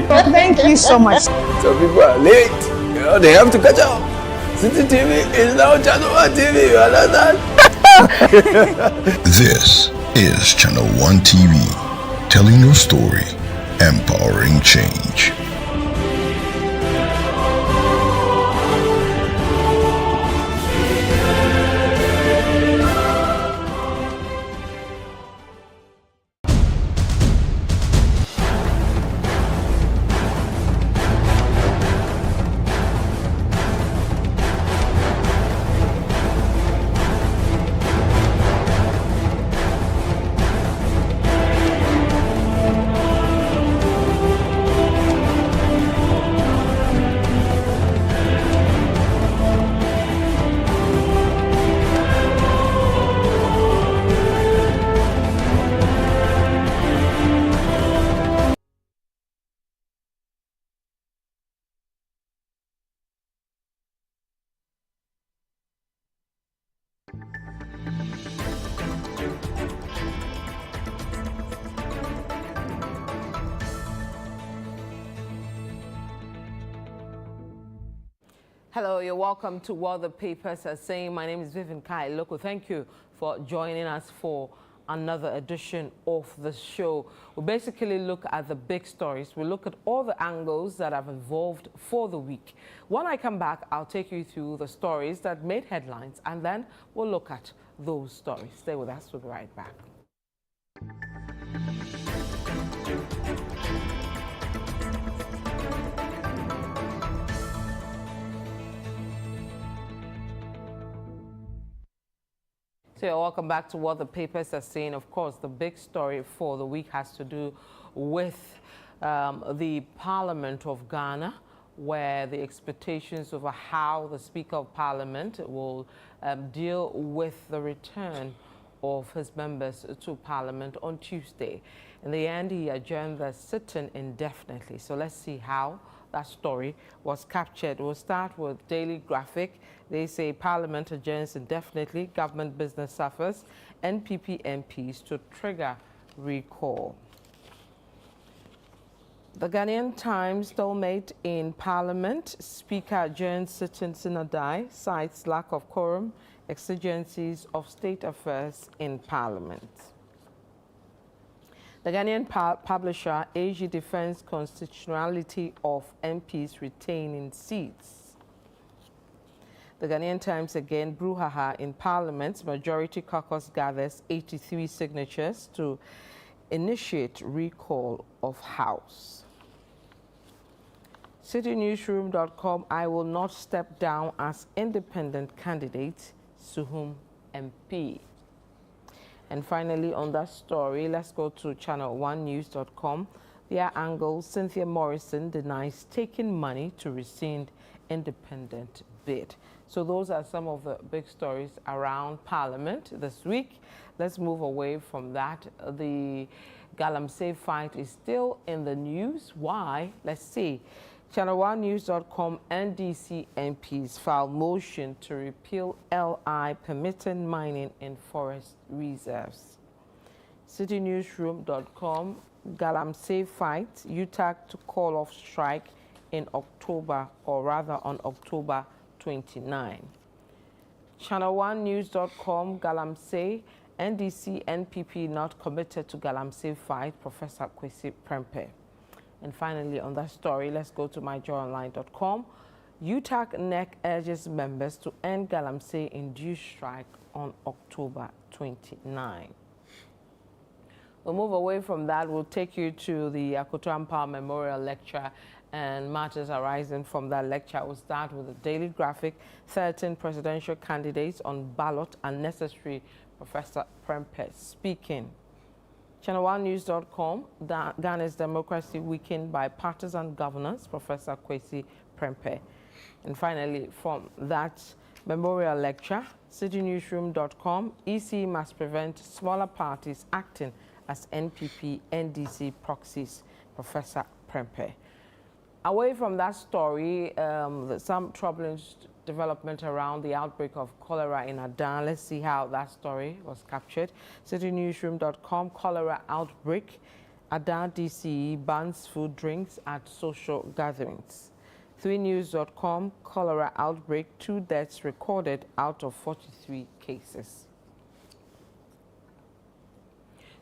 Well, thank you so much. Some people are late. You know, they have to catch up. City TV is now Channel 1 TV. You understand? This is Channel 1 TV, telling your story, empowering change. Hello, you're welcome to What the Papers Are Saying. My name is Vivian Lokko. Thank you for joining us for another edition of the show. We basically look at the big stories. We look at all the angles that have evolved for the week. When I come back, I'll take you through the stories that made headlines, and then we'll look at those stories. Stay with us. We'll be right back. So welcome back to What the Papers Are Saying. Of course, the big story for the week has to do with the Parliament of Ghana, where the expectations over how the Speaker of Parliament will deal with the return of his members to Parliament on Tuesday. In the end, he adjourned the sitting indefinitely. So let's see how that story was captured. We'll start with Daily Graphic. They say Parliament adjourns indefinitely, government business suffers, NPP MPs to trigger recall. The Ghanaian Times, stalemate in Parliament, Speaker adjourns sitting Sinadai, cites lack of quorum, exigencies of state affairs in Parliament. The Ghanaian publisher, AG defends constitutionality of MPs retaining seats. The Ghanaian Times again, brouhaha in Parliament, majority caucus gathers 83 signatures to initiate recall of House. CityNewsroom.com, I will not step down as independent candidate, Suhum MP. And finally, on that story, let's go to channel1news.com. Their angle, Cynthia Morrison denies taking money to rescind independent bid. So those are some of the big stories around Parliament this week. Let's move away from that. The Galamsey fight is still in the news. Why? Let's see. Channel1news.com, NDC MPs file motion to repeal LI permitting mining in forest reserves. CityNewsroom.com, Galamsey fight, UTAG to call off strike in October, or rather on October 29. Channel1news.com, Galamsey, NDC, NPP not committed to Galamsey fight, Professor Kwesi Prempeh. And finally, on that story, let's go to myjoyonline.com. UTAG NEC urges members to end Galamsey induced strike on October 29. We'll move away from that. We'll take you to the Akoto Ampah Memorial Lecture and matters arising from that lecture. We'll start with the Daily Graphic. 13 presidential candidates on ballot unnecessary. Professor Prempeh speaking. Channel1news.com, Ghana's democracy weakened by partisan governance, Professor Kwesi Prempeh. And finally, from that memorial lecture, CityNewsroom.com, EC must prevent smaller parties acting as NPP, NDC proxies, Professor Prempeh. Away from that story, some troubling development around the outbreak of cholera in Adan. Let's see how that story was captured. CityNewsroom.com, cholera outbreak Ada DCE bans food drinks at social gatherings. 3news.com, cholera outbreak, 2 deaths recorded out of 43 cases.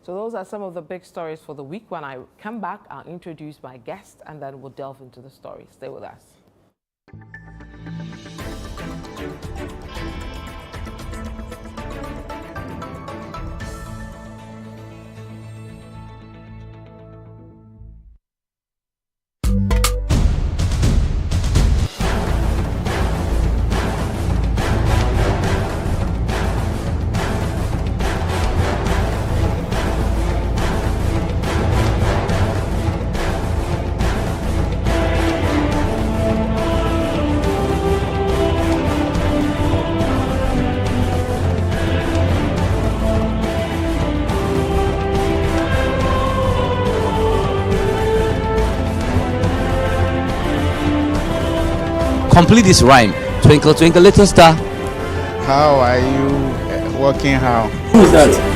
So those are some of the big stories for the week. When I come back, I'll introduce my guest and then we'll delve into the story. Stay with us. Complete this rhyme. Twinkle, twinkle, little star. How are you working? How? Who is that?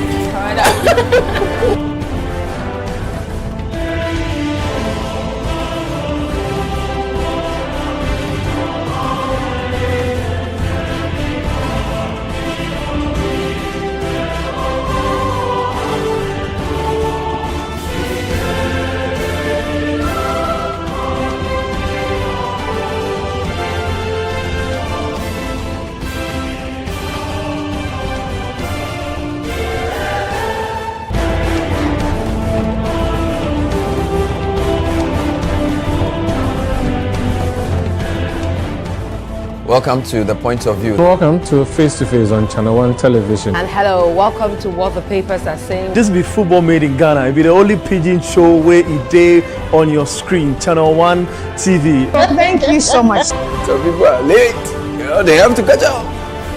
Welcome to The Point of View. Welcome to Face to Face on Channel 1 Television. And hello, welcome to What the Papers Are Saying. This be football made in Ghana. It be the only pidgin show where it day on your screen. Channel 1 TV. Thank you so much. Some people are late. They have to catch up.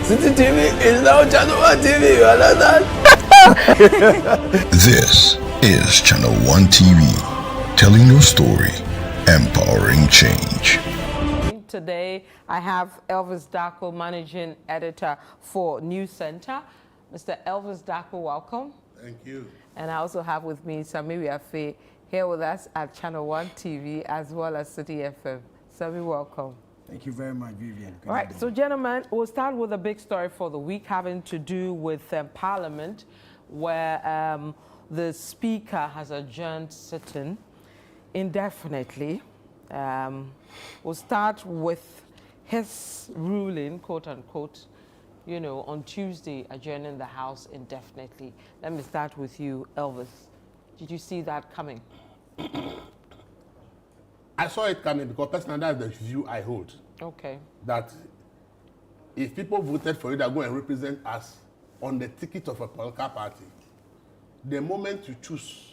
City TV is now Channel 1 TV. You understand? This is Channel 1 TV, telling your story, empowering change. Today, I have Elvis Darko, Managing Editor for News Center. Mr. Elvis Darko, welcome. Thank you. And I also have with me Sami Wiafe here with us at Channel 1 TV as well as City FM. Sami, welcome. Thank you very much, Vivian. All right, so gentlemen, we'll start with a big story for the week having to do with Parliament, where the Speaker has adjourned sitting indefinitely. We'll start with his ruling, quote unquote, you know, on Tuesday, adjourning the House indefinitely. Let me start with you, Elvis. Did you see that coming? I saw it coming because personally that's the view I hold. Okay. That if people voted for you that go and represent us on the ticket of a political party, the moment you choose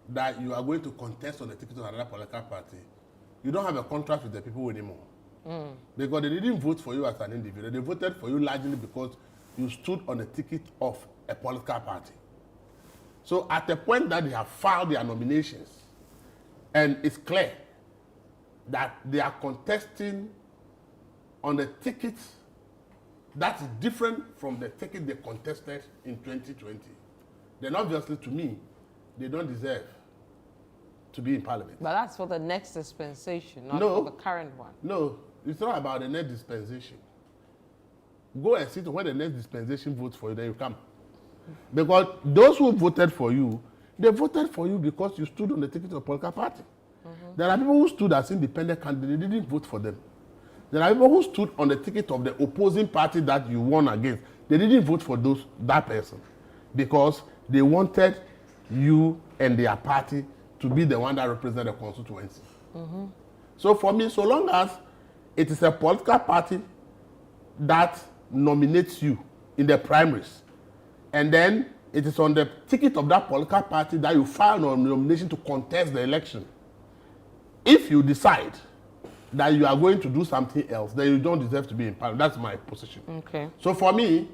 that you are going to contest on the ticket of another political party, you don't have a contract with the people anymore. Because they didn't vote for you as an individual. They voted for you largely because you stood on the ticket of a political party. So at the point that they have filed their nominations, and it's clear that they are contesting on the ticket that is different from the ticket they contested in 2020, then obviously to me, they don't deserve to be in Parliament. But that's for the next dispensation, not No. for the current one. No, it's not about the next dispensation. Go and sit when the next dispensation votes for you, then you come. Because those who voted for you, they voted for you because you stood on the ticket of a political party. There are people who stood as independent candidates, they didn't vote for them. There are people who stood on the ticket of the opposing party that you won against. They didn't vote for that person because they wanted you and their party to be the one that represents the constituency. So for me, so long as it is a political party that nominates you in the primaries, and then it is on the ticket of that political party that you file a nomination to contest the election. If you decide that you are going to do something else, then you don't deserve to be in Parliament. That's my position. Okay. So for me,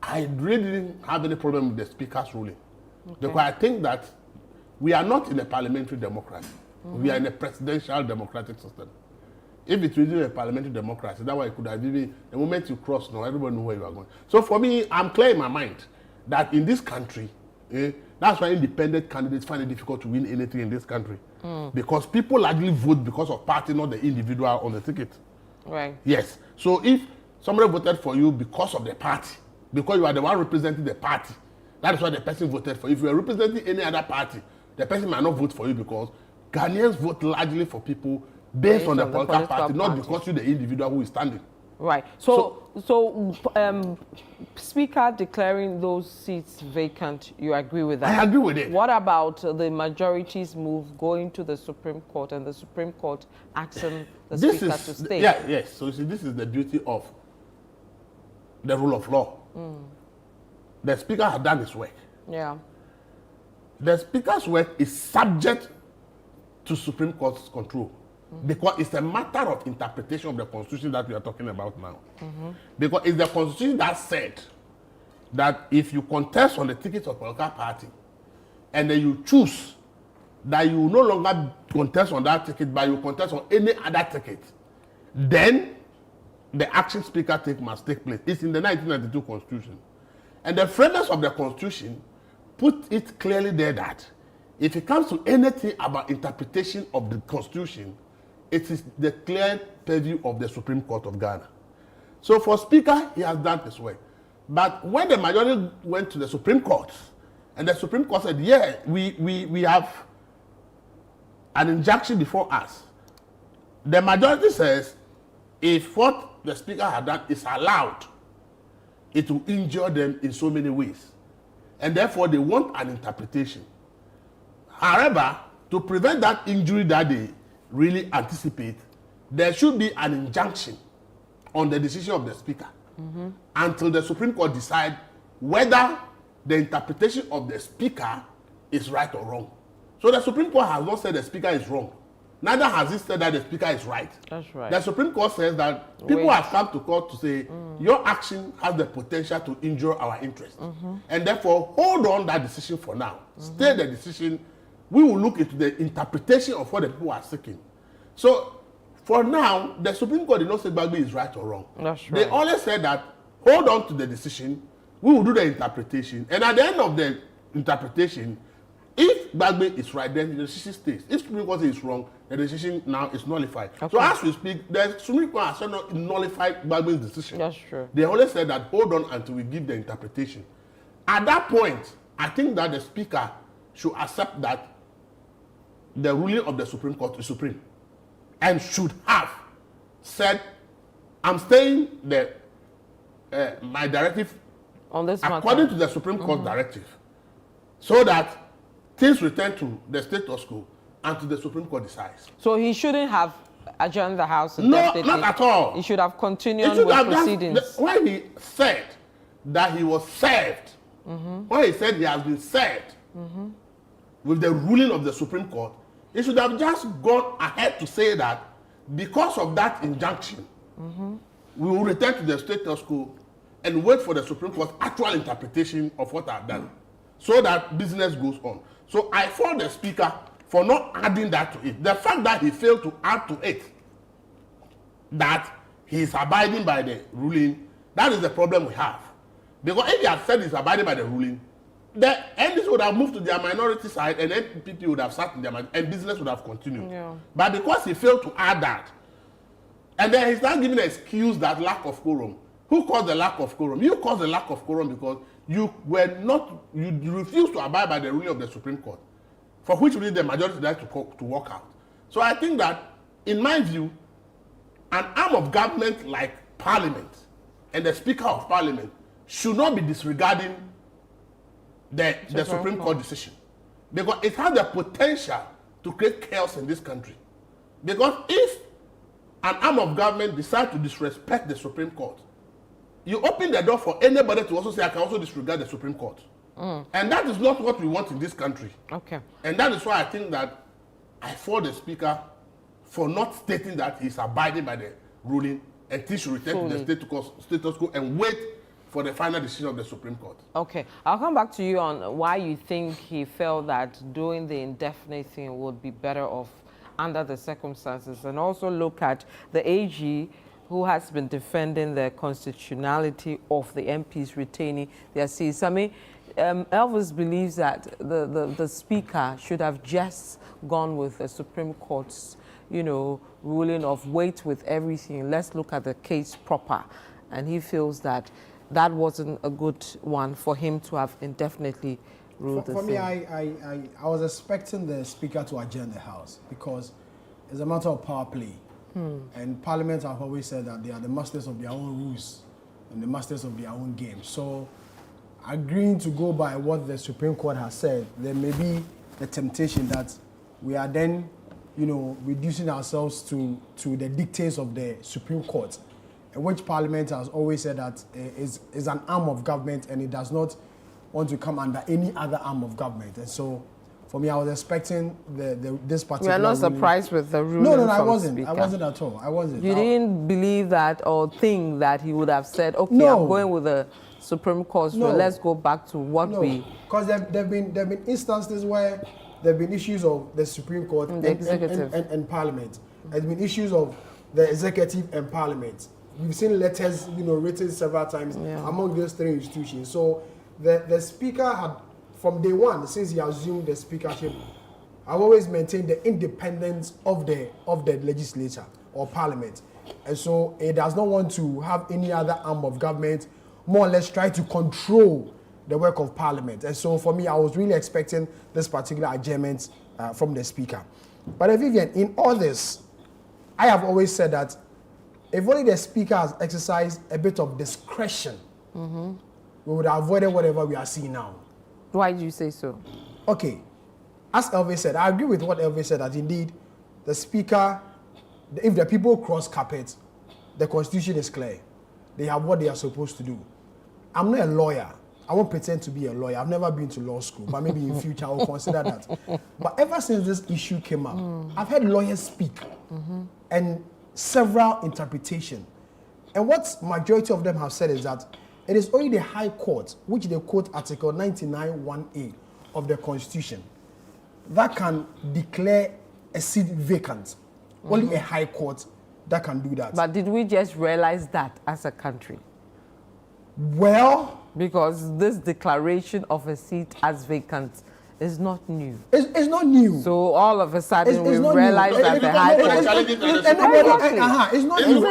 I really didn't have any problem with the Speaker's ruling. Because I think that we are not in a parliamentary democracy. We are in a presidential democratic system. If it was a parliamentary democracy, that way it could have been the moment you cross now, everyone knows where you are going. So for me, I'm clear in my mind that in this country, That's why independent candidates find it difficult to win anything in this country. Because people largely vote because of party, not the individual on the ticket. Right. Yes. So if somebody voted for you because of the party, because you are the one representing the party, that is why the person voted for you. If you are representing any other party, the person might not vote for you because Ghanaians vote largely for people based on the political party, not because you're the individual who is standing. Right. So Speaker declaring those seats vacant, you agree with that? I agree with it. What about the majority's move going to the Supreme Court and the Supreme Court asking the Speaker to stay? Yes. So you see, this is the beauty of the rule of law. The Speaker has done his work. Yeah. The Speaker's work is subject to Supreme Court's control. Because it's a matter of interpretation of the Constitution that we are talking about now. Because it's the Constitution that said that if you contest on the ticket of a political party and then you choose that you no longer contest on that ticket but you contest on any other ticket, then the action Speaker must take place. It's in the 1992 Constitution. And the framers of the Constitution put it clearly there that if it comes to anything about interpretation of the Constitution, it is the clear purview of the Supreme Court of Ghana. So for Speaker, he has done his work. But when the majority went to the Supreme Court, and the Supreme Court said, yeah, we have an injunction before us, the majority says, if what the Speaker had done is allowed, it will injure them in so many ways. And therefore, they want an interpretation. However, to prevent that injury that they really anticipate, there should be an injunction on the decision of the Speaker until the Supreme Court decide whether the interpretation of the Speaker is right or wrong. So the Supreme Court has not said the Speaker is wrong. Neither has it said that the Speaker is right. That's right. The Supreme Court says that people have come to court to say your action has the potential to injure our interest. And therefore, hold on that decision for now. Stay the decision. We will look into the interpretation of what the people are seeking. So, for now, the Supreme Court did not say Bagbe is right or wrong. That's right. They only said that, hold on to the decision, we will do the interpretation, and at the end of the interpretation, if Bagbe is right, then the decision stays. If Supreme Court says it's wrong, the decision now is nullified. Okay. So as we speak, the Supreme Court has not nullified Bagbe's decision. That's true. They only said that, hold on until we give the interpretation. At that point, I think that the Speaker should accept that the ruling of the Supreme Court is supreme and should have said, I'm staying my directive on this according to the Supreme Court directive, so that things return to the status quo until the Supreme Court decides. So he shouldn't have adjourned the House? No, not at all. He should have continued with proceedings. When he said that he was served, when he said he has been served with the ruling of the Supreme Court, he should have just gone ahead to say that because of that injunction, we will return to the status quo and wait for the Supreme Court's actual interpretation of what I've done, so that business goes on. So I fault the Speaker for not adding that to it. The fact that he failed to add to it that he is abiding by the ruling, that is the problem we have. Because if he had said he's abiding by the ruling, the NDC would have moved to their minority side and NPP would have sat in their minority and business would have continued. Yeah. But because he failed to add that, and then he's now giving an excuse that lack of quorum. Who caused the lack of quorum? You caused the lack of quorum because you refused to abide by the ruling of the Supreme Court, for which reason the majority decided to walk out. So I think that, in my view, an arm of government like Parliament and the Speaker of Parliament should not be disregarding the Supreme Court decision, because it has the potential to create chaos in this country. Because if an arm of government decides to disrespect the Supreme Court, you open the door for anybody to also say, I can also disregard the Supreme Court. And that is not what we want in this country. Okay. And that is why I think that I fault the Speaker for not stating that he's abiding by the ruling and he should return to the status quo and wait for the final decision of the Supreme Court. Okay. I'll come back to you on why you think he felt that doing the indefinite thing would be better off under the circumstances, and also look at the AG who has been defending the constitutionality of the MPs retaining their seats. I mean, Elvis believes that the speaker should have just gone with the Supreme Court's, ruling of wait with everything. Let's look at the case proper. And he feels that that wasn't a good one for him to have indefinitely ruled the thing. For me, I was expecting the speaker to adjourn the House because it's a matter of power play. And Parliament have always said that they are the masters of their own rules and the masters of their own game. So agreeing to go by what the Supreme Court has said, there may be the temptation that we are then, reducing ourselves to the dictates of the Supreme Court, which Parliament has always said that is an arm of government and it does not want to come under any other arm of government. And so, for me, I was expecting this particular. You are not surprised with the ruling? No, I wasn't. Speaker. I wasn't at all. I wasn't. You didn't believe that or think that he would have said, okay, I'm going with the Supreme Court, so let's go back to what we... Because there have been instances where there have been issues of the Supreme Court and Parliament. There have been issues of the executive and Parliament. We've seen letters, written several times among those three institutions. So the Speaker had, from day one, since he assumed the speakership, I've always maintained the independence of the legislature or Parliament. And so it does not want to have any other arm of government more or less try to control the work of Parliament. And so for me, I was really expecting this particular adjournment from the Speaker. But Vivian, in all this, I have always said that if only the Speaker has exercised a bit of discretion, we would have avoided whatever we are seeing now. Why do you say so? Okay. As Elvis said, I agree with what Elvis said, that indeed the Speaker, if the people cross carpet, the Constitution is clear. They have what they are supposed to do. I'm not a lawyer. I won't pretend to be a lawyer. I've never been to law school, but maybe in future I will consider that. But ever since this issue came up, I've heard lawyers speak and several interpretations. And what majority of them have said is that it is only the High Court, which they quote Article 99(1)(a) of the Constitution, that can declare a seat vacant. Only a High Court that can do that. But did we just realize that as a country? Well... Because this declaration of a seat as vacant is not new. It's not new. So all of a sudden we realize that the High Court... It's not new.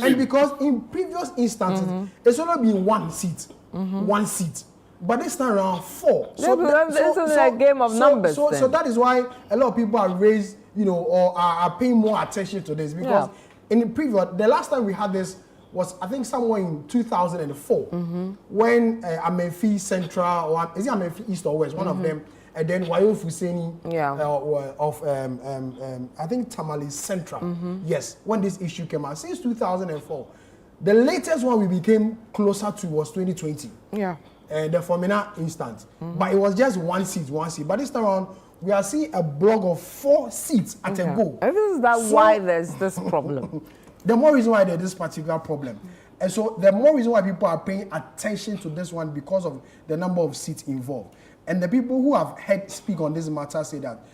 And because in previous instances, it's only been one seat. One seat. But this time around, 4. It's only a game of numbers. So that is why a lot of people are raised, or are paying more attention to this. Because in the previous, the last time we had this was, I think, somewhere in 2004, when Amenfi Central, or is it Amenfi East or West, one of them, and then Wayo Fuseni of, I think, Tamale Central. Yes, when this issue came out, since 2004. The latest one we became closer to was 2020. Yeah. The Formina instance. But it was just one seat. But this time around, we are seeing a block of 4 seats at a go. And is that why there's this problem? The more reason why there's this particular problem. And so the more reason why people are paying attention to this one because of the number of seats involved. And the people who have heard speak on this matter say that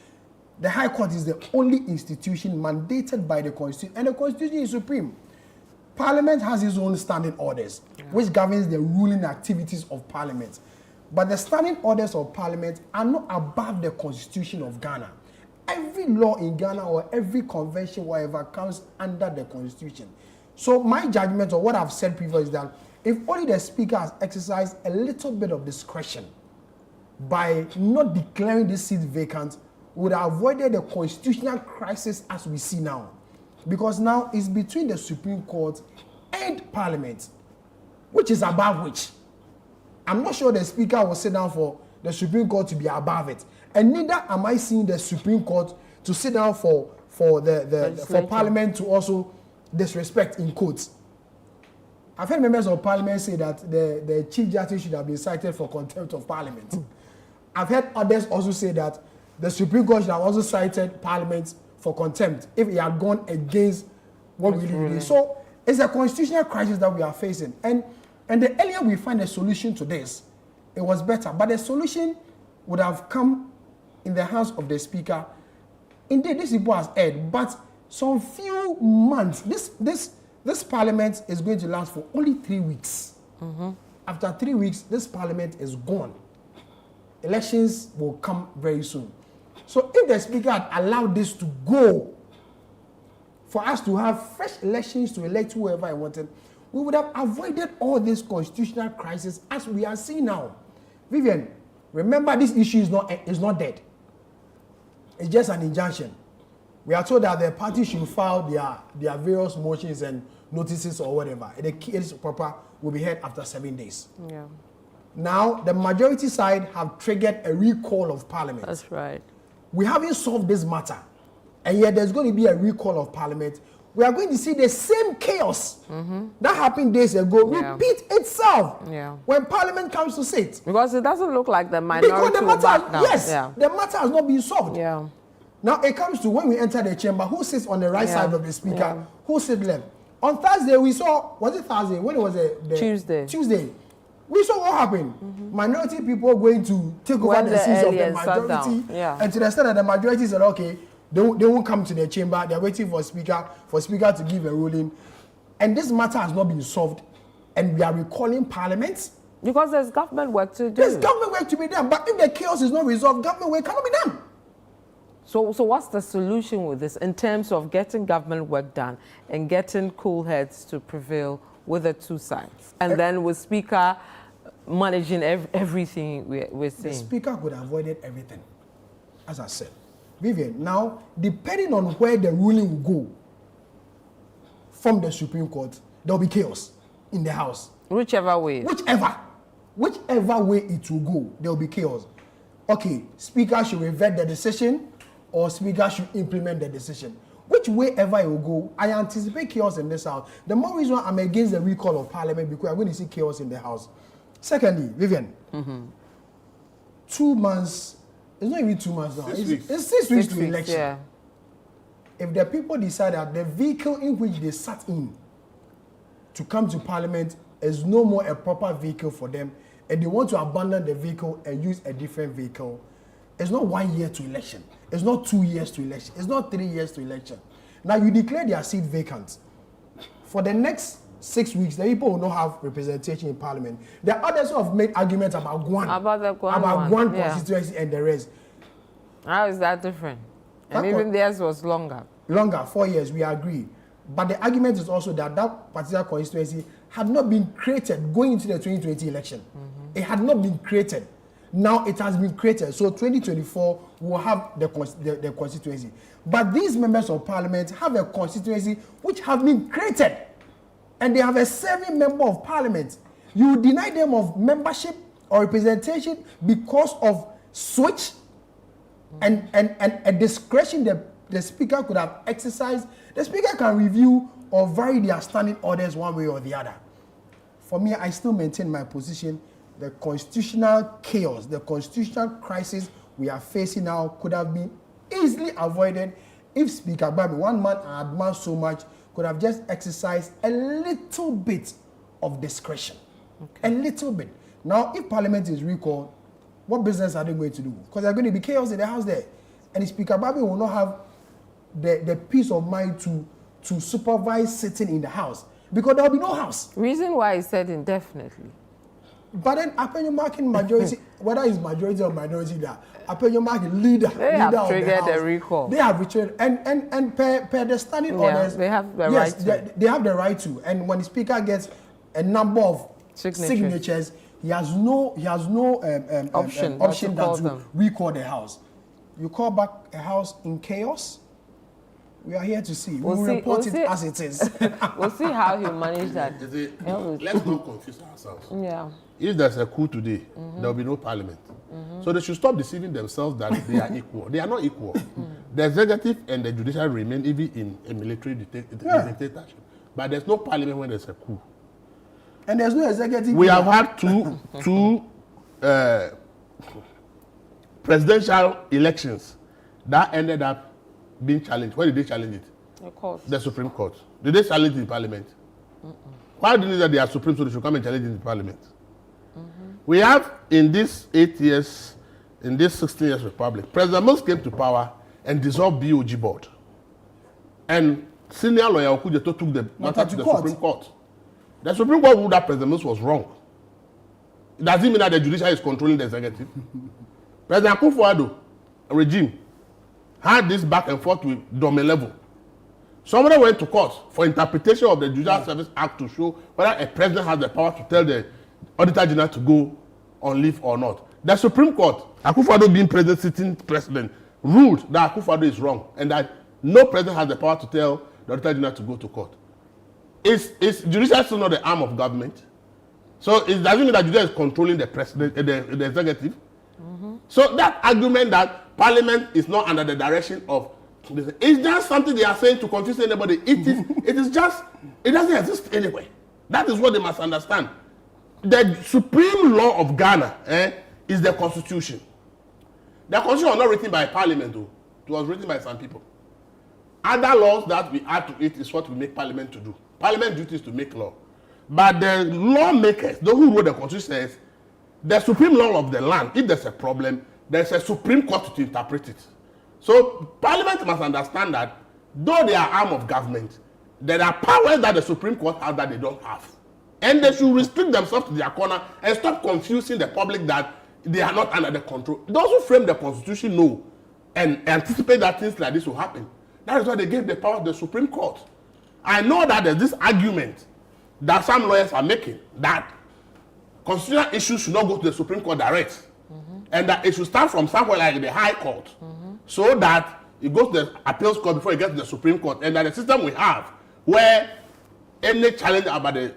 the High Court is the only institution mandated by the Constitution, and the Constitution is supreme. Parliament has its own standing orders, which governs the ruling activities of Parliament. But the standing orders of Parliament are not above the Constitution of Ghana. Every law in Ghana or every convention, whatever, comes under the Constitution. So my judgment, or what I've said previously, is that if only the Speaker has exercised a little bit of discretion by not declaring this seat vacant, would have avoided the constitutional crisis as we see now. Because now it's between the Supreme Court and Parliament, which is above which. I'm not sure the Speaker will sit down for the Supreme Court to be above it. And neither am I seeing the Supreme Court to sit down for Parliament to also disrespect in quotes. I've heard members of Parliament say that the Chief Justice should have been cited for contempt of Parliament. I've heard others also say that the Supreme Court should have also cited Parliament for contempt if it had gone against what we really did. So it's a constitutional crisis that we are facing. And the earlier we find a solution to this, it was better. But the solution would have come in the hands of the Speaker. Indeed, this people has heard, but some few months, this Parliament is going to last for only 3 weeks. after 3 weeks, this parliament is gone. Elections will come very soon. So if the speaker had allowed this to go, for us to have fresh elections to elect whoever I wanted, we would have avoided all this constitutional crisis as we are seeing now. Vivian, remember this issue is not dead. It's just an injunction. We are told that the party should file their various motions and notices or whatever. And the case proper will be heard after 7 days. Yeah. Now, the majority side have triggered a recall of parliament. That's right. We haven't solved this matter. And yet there's going to be a recall of parliament. We are going to see the same chaos that happened days ago repeat itself when parliament comes to sit. Because it doesn't look like the minority will back down. Yes, the matter has not been solved. Yeah. Now it comes to when we enter the chamber, who sits on the right side of the speaker, who sits left. On Thursday, we saw, was it Thursday? When it was Tuesday. Tuesday. We saw what happened. Minority people going to take over the seats of the majority. And to the extent that the majority said, okay, they won't come to the chamber. They're waiting for speaker to give a ruling. And this matter has not been solved. And we are recalling parliament. Because there's government work to do. There's government work to be done. But if the chaos is not resolved, government work cannot be done. So what's the solution with this in terms of getting government work done and getting cool heads to prevail with the two sides? And then with speaker managing everything we're seeing. The speaker could have avoided everything, as I said. Vivian, now, depending on where the ruling will go from the Supreme Court, there will be chaos in the House. Whichever way. Whichever way it will go, there will be chaos. Okay, speaker should revert the decision or speaker should implement the decision. Which way ever it will go, I anticipate chaos in this House. The more reason why I'm against the recall of parliament, because I'm going to see chaos in the House. Secondly, Vivian, 2 months, it's not even 2 months now. It's 6 weeks to election. Yeah. If the people decide that the vehicle in which they sat in to come to parliament is no more a proper vehicle for them, and they want to abandon the vehicle and use a different vehicle, it's not 1 year to election. It's not 2 years to election. It's not 3 years to election. Now you declare their seat vacant. For the next 6 weeks, the people will not have representation in parliament. The others who have made arguments about Guan, constituency and the rest. How is that different? And even theirs was longer. Longer, 4 years, we agree. But the argument is also that that particular constituency had not been created going into the 2020 election. It had not been created. Now it has been created. So 2024 will have the constituency. But these members of parliament have a constituency which have been created. And they have a serving member of parliament. You deny them of membership or representation because of switch and a discretion the speaker could have exercised. The speaker can review or vary their standing orders one way or the other. For me, I still maintain my position. The constitutional chaos, the constitutional crisis we are facing now could have been easily avoided if Speaker Babi, one man advanced so much, could have just exercised a little bit of discretion. A little bit. Now, if Parliament is recalled, what business are they going to do? Because there's going to be chaos in the House there. And Speaker Babi will not have the peace of mind to supervise sitting in the House. Because there will be no House. Reason why he said indefinitely. But then, upon your marking majority, whether it's majority or minority there, upon your marking leader have triggered of the House, a recall. They have triggered, and per the standing orders, they have the right to. They have the right to. And when the speaker gets a number of signatures, he has no option than to recall the House. You call back a House in chaos. We are here to see. We'll report it as it is. We'll see how he managed that. Let's not confuse ourselves. Yeah. If there's a coup today, there will be no parliament. So they should stop deceiving themselves that they are equal. They are not equal. The executive and the judiciary remain even in a military dictatorship. But there's no parliament when there's a coup. And there's no executive. We have had two presidential elections that ended up being challenged. Where did they challenge it? The court. The Supreme Court. Did they challenge it in Parliament? Why didn't they are Supreme, so they should come and challenge it in Parliament? We have in these 8 years, in this 16 years republic, President Mills came to power and dissolved BOG board. And senior lawyer Okujeto took the matter to the Supreme Court. The Supreme Court ruled that President Mills was wrong. does it mean that the judiciary is controlling the executive? President Akufo-Addo regime had this back and forth with Dome level. Somebody went to court for interpretation of the Judicial Service Act to show whether a president has the power to tell the Auditor General to go on leave or not. The Supreme Court, Akufo-Addo being president, sitting president, ruled that Akufo-Addo is wrong and that no president has the power to tell the Auditor General to go to court. Is judiciary still not the arm of government? So it doesn't mean that judiciary is controlling the president, the executive. So that argument that Parliament is not under the direction of, it's just something they are saying to confuse anybody. It doesn't exist anyway. That is what they must understand. The supreme law of Ghana is the Constitution. The Constitution was not written by Parliament, though. It was written by some people. Other laws that we add to it is what we make Parliament to do. Parliament duty is to make law. But the lawmakers, those who wrote the Constitution, says the supreme law of the land, if there's a problem, there's a Supreme Court to interpret it. So Parliament must understand that though they are arm of government, there are powers that the Supreme Court has that they don't have. And they should restrict themselves to their corner and stop confusing the public that they are not under the control. Those who frame the Constitution know and anticipate that things like this will happen. That is why they gave the power to the Supreme Court. I know that there's this argument that some lawyers are making that constitutional issues should not go to the Supreme Court direct, and that it should start from somewhere like the High Court, so that it goes to the appeals court before it gets to the Supreme Court, and that the system we have where any challenge about the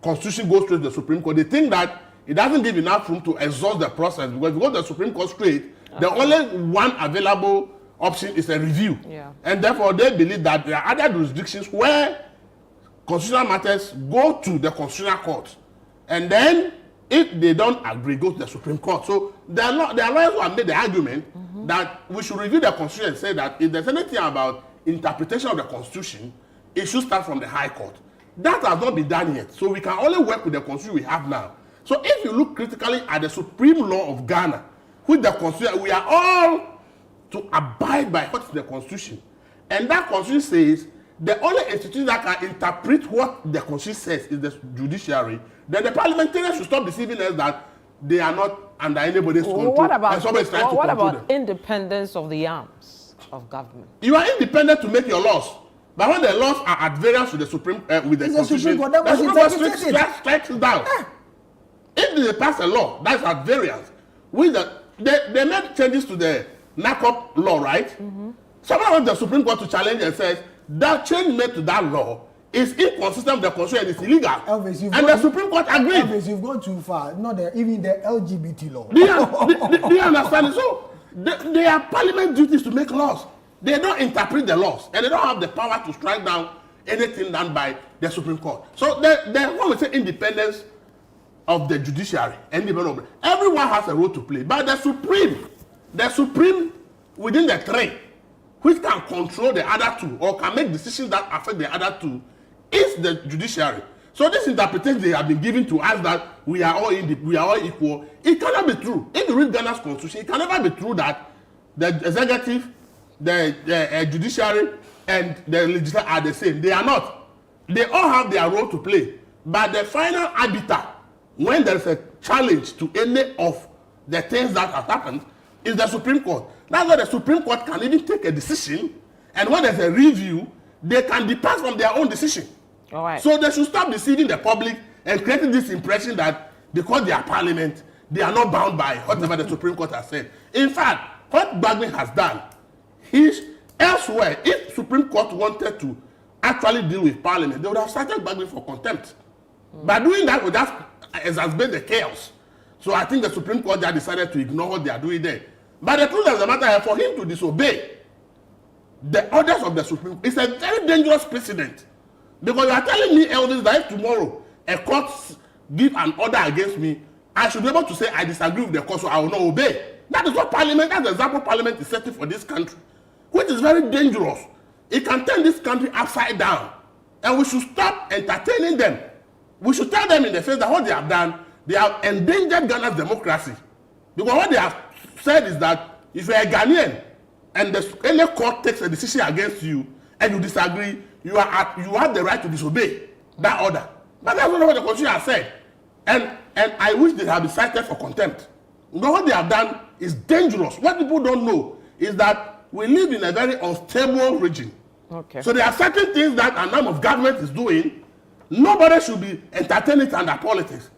Constitution goes straight to the Supreme Court, they think that it doesn't give enough room to exhaust the process, because if you go to the Supreme Court straight, the only one available option is a review. And therefore they believe that there are other jurisdictions where constitutional matters go to the Constitutional Court, and then if they don't agree, go to the Supreme Court. So there are lawyers who have made the argument that we should review the Constitution and say that if there's anything about interpretation of the Constitution, it should start from the High Court. That has not been done yet. So we can only work with the Constitution we have now. So if you look critically at the supreme law of Ghana, with the Constitution, we are all to abide by what is the Constitution. And that Constitution says the only institution that can interpret what the Constitution says is the judiciary. Then the parliamentarians should stop deceiving us that they are not under anybody's control. What about independence of the arms of government? You are independent to make your laws. But when the laws are at variance with the Supreme with the Constitution, the Supreme Court strikes it down. If they pass a law that's at variance with they made changes to the NACOP law, right? Someone wants the Supreme Court to challenge and says that change made to that law is inconsistent with the Constitution and it's illegal. Elvis, and the Supreme Court agreed. Elvis, you've gone too far. Not even the LGBT law. Do you understand it? So they are Parliament duties to make laws. They don't interpret the laws, and they don't have the power to strike down anything done by the Supreme Court. So when we say independence of the judiciary, everyone has a role to play. But the Supreme within the three, which can control the other two or can make decisions that affect the other two, is the judiciary. So this interpretation they have been given to us that we are all equal, it cannot be true. If you read Ghana's constitution, it can never be true that the executive, the judiciary, and the legislature are the same. They are not. They all have their role to play. But the final arbiter, when there is a challenge to any of the things that have happened, is the Supreme Court. That's why the Supreme Court can even take a decision, and when there's a review, they can depart from their own decision. All right. So they should stop deceiving the public and creating this impression that because they are Parliament, they are not bound by whatever the Supreme Court has said. In fact, what Bagman has done, elsewhere, if Supreme Court wanted to actually deal with Parliament, they would have cited Bagman for contempt. By doing that, would just exacerbate the chaos. So I think the Supreme Court just decided to ignore what they are doing there. But the truth of the matter is, for him to disobey the orders of the Supreme Court, it's a very dangerous precedent. Because you are telling me, Elvis, that if tomorrow a court give an order against me, I should be able to say I disagree with the court, so I will not obey. That is what Parliament, that's the example Parliament is setting for this country, which is very dangerous. It can turn this country upside down. And we should stop entertaining them. We should tell them in the face that what they have done, they have endangered Ghana's democracy. Because what they have said is that if you are a Ghanaian and any court takes a decision against you and you disagree, you have the right to disobey that order. But that's not what the Constitution has said. And I wish they had been cited for contempt. Because what they have done is dangerous. What people don't know is that we live in a very unstable region. Okay. So there are certain things that an arm of government is doing. Nobody should be entertaining it under politics.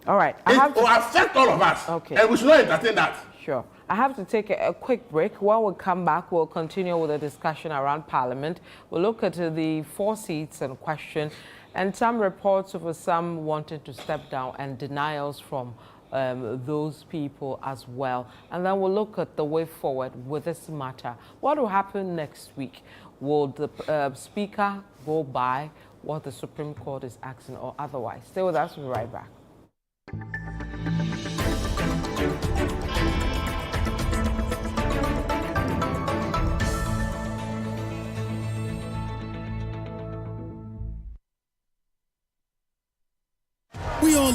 All right. It will affect all of us. Okay. And we should not entertain that. Sure. I have to take a quick break. When we come back, we'll continue with the discussion around Parliament. We'll look at the 4 seats in question and some reports of some wanting to step down and denials from those people as well. And then we'll look at the way forward with this matter. What will happen next week? Will the Speaker go by what the Supreme Court is asking or otherwise? Stay with us. We'll be right back. We all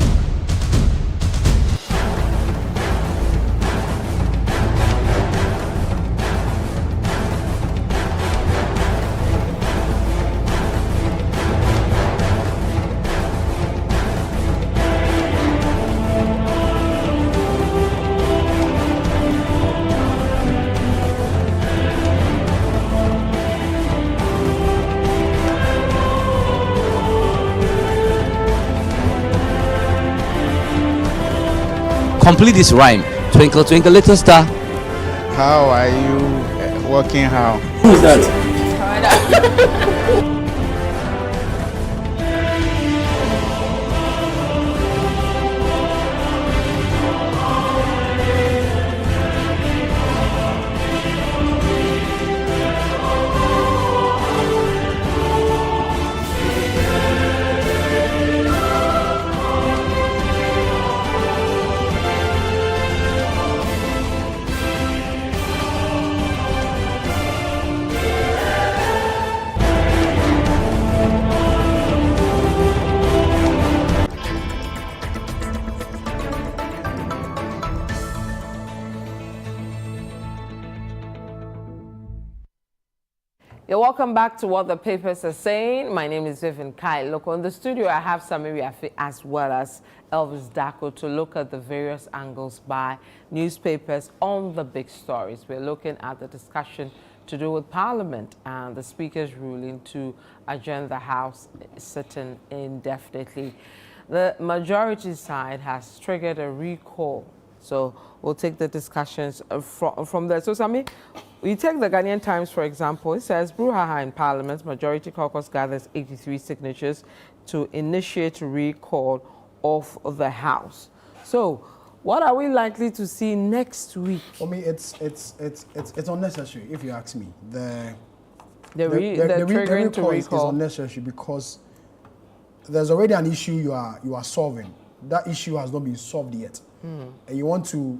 Complete this rhyme. Twinkle, twinkle, little star. How are you working how? Who is that? You're welcome back to What the Papers Are Saying. My name is Vivian Lokko. In the studio, I have Samiri Afi as well as Elvis Dako to look at the various angles by newspapers on the big stories. We're looking at the discussion to do with Parliament and the Speaker's ruling to adjourn the House sitting indefinitely. The majority side has triggered a recall. So we'll take the discussions from there. So, Sami, we take the Ghanaian Times, for example. It says, brouhaha in Parliament, majority caucus gathers 83 signatures to initiate recall of the House. So, what are we likely to see next week? For me, it's unnecessary, if you ask me. The recall is unnecessary because there's already an issue you are solving. That issue has not been solved yet. And you want to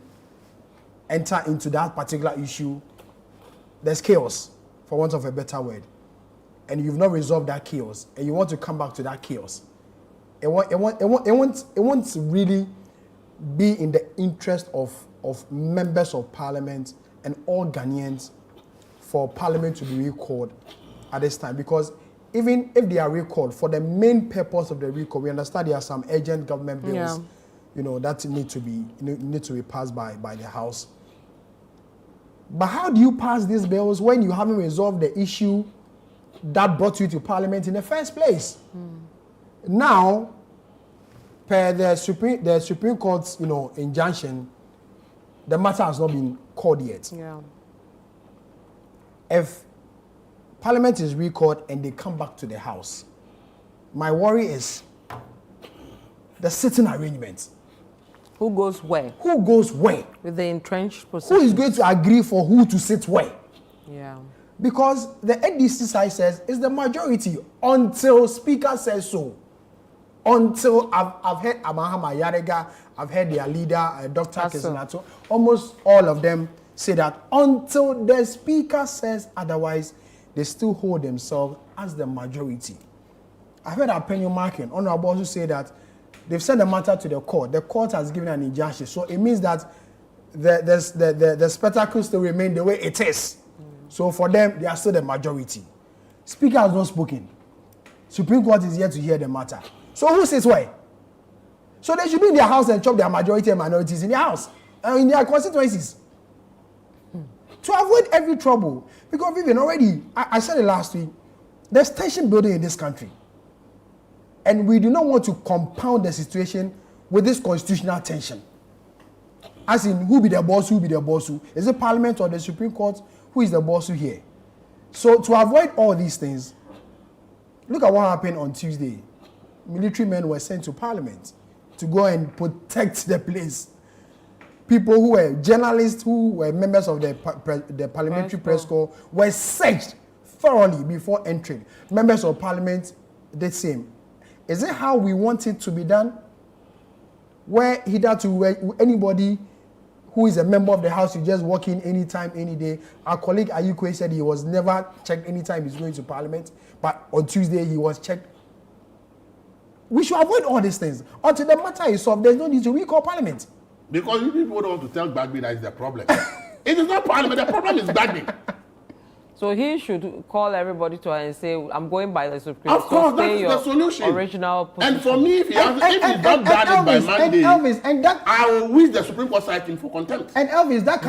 enter into that particular issue, there's chaos, for want of a better word. And you've not resolved that chaos, and you want to come back to that chaos. It won't really be in the interest of members of Parliament and all Ghanaians for Parliament to be recalled at this time. Because even if they are recalled, for the main purpose of the recall, we understand there are some urgent government bills, that need to be passed by the House. But how do you pass these bills when you haven't resolved the issue that brought you to Parliament in the first place? Now, per the Supreme Court's injunction, the matter has not been called yet. If Parliament is recalled and they come back to the House, my worry is the sitting arrangements. Who goes where? Who goes where? With the entrenched position. Who is going to agree for who to sit where? Yeah. Because the NDC side says it's the majority until Speaker says so. Until I've heard Amahama Yarega, I've heard their leader, Dr. Kesinato, almost all of them say that until the Speaker says otherwise, they still hold themselves as the majority. I heard Apenyo Markin, Honorable, also say that they've sent the matter to the court. The court has given an injunction. So it means that the spectacle still remains the way it is. So for them, they are still the majority. Speaker has not spoken. Supreme Court is yet to hear the matter. So who sits where? So they should be in their house and chop their majority and minorities in their house, in their constituencies. To avoid every trouble. Because Vivian, already, I said it last week, there's tension building in this country. And we do not want to compound the situation with this constitutional tension. As in, who be the boss, who be the boss who? Is it Parliament or the Supreme Court? Who is the boss who here? So to avoid all these things, look at what happened on Tuesday. Military men were sent to Parliament to go and protect the place. People who were journalists, who were members of the Parliamentary Press Corps, were searched thoroughly before entering. Members of Parliament did the same. Is it how we want it to be done? Where anybody who is a member of the House, you just walk in anytime, any day. Our colleague Ayukwe said he was never checked anytime he's going to Parliament, but on Tuesday he was checked. We should avoid all these things. Until the matter is solved, there's no need to recall Parliament. Because you people don't want to tell Bagby that is the problem. It is not Parliament, the problem is Bagby. So he should call everybody to her and say, I'm going by the Supreme Court. Of course, that's the solution. Original position. And for me, if he's not done it by Monday, I will wish the Supreme Court cite him for contempt. And Elvis, that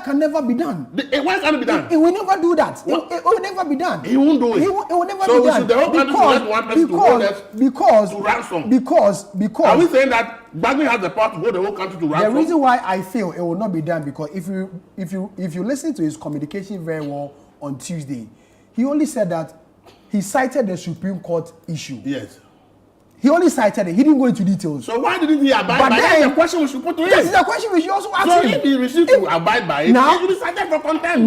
can never be done. Why can't it be done? It will never do that. It will never be done. He won't do it. It will never so be done. So the whole country should let one person to hold us to ransom. Because are we saying that Bagby has the power to hold the whole country to ransom? The reason why I feel it will not be done, because if you listen to his communication very well on Tuesday, he only said that he cited the Supreme Court issue. Yes. He only cited it. He didn't go into details. So why didn't he abide by it? That's the question we should put to him. This is the question we should also ask him. So if he refused to abide by it, he should be cited for contempt.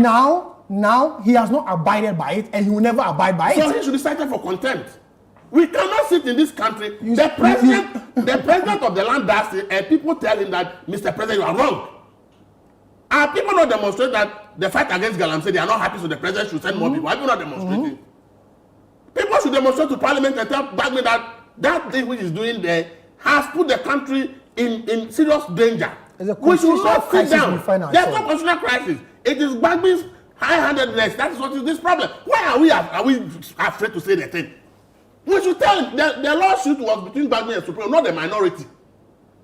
Now he has not abided by it, and he will never abide by it. So he should be cited for contempt. We cannot sit in this country. The president of the land does it, and people tell him that, Mr. President, you are wrong. Are people not demonstrating that the fight against Galamsey, they are not happy, so the president should send more people? Are people not demonstrating? People should demonstrate to Parliament and tell Bagby that that thing which is doing there has put the country in serious danger. We should not sit down. There's no constitutional crisis. It is Bagby's high-handedness. That is what is this problem. Why are we afraid to say the thing? We should tell him the lawsuit was between Bagby and Supreme, not the minority.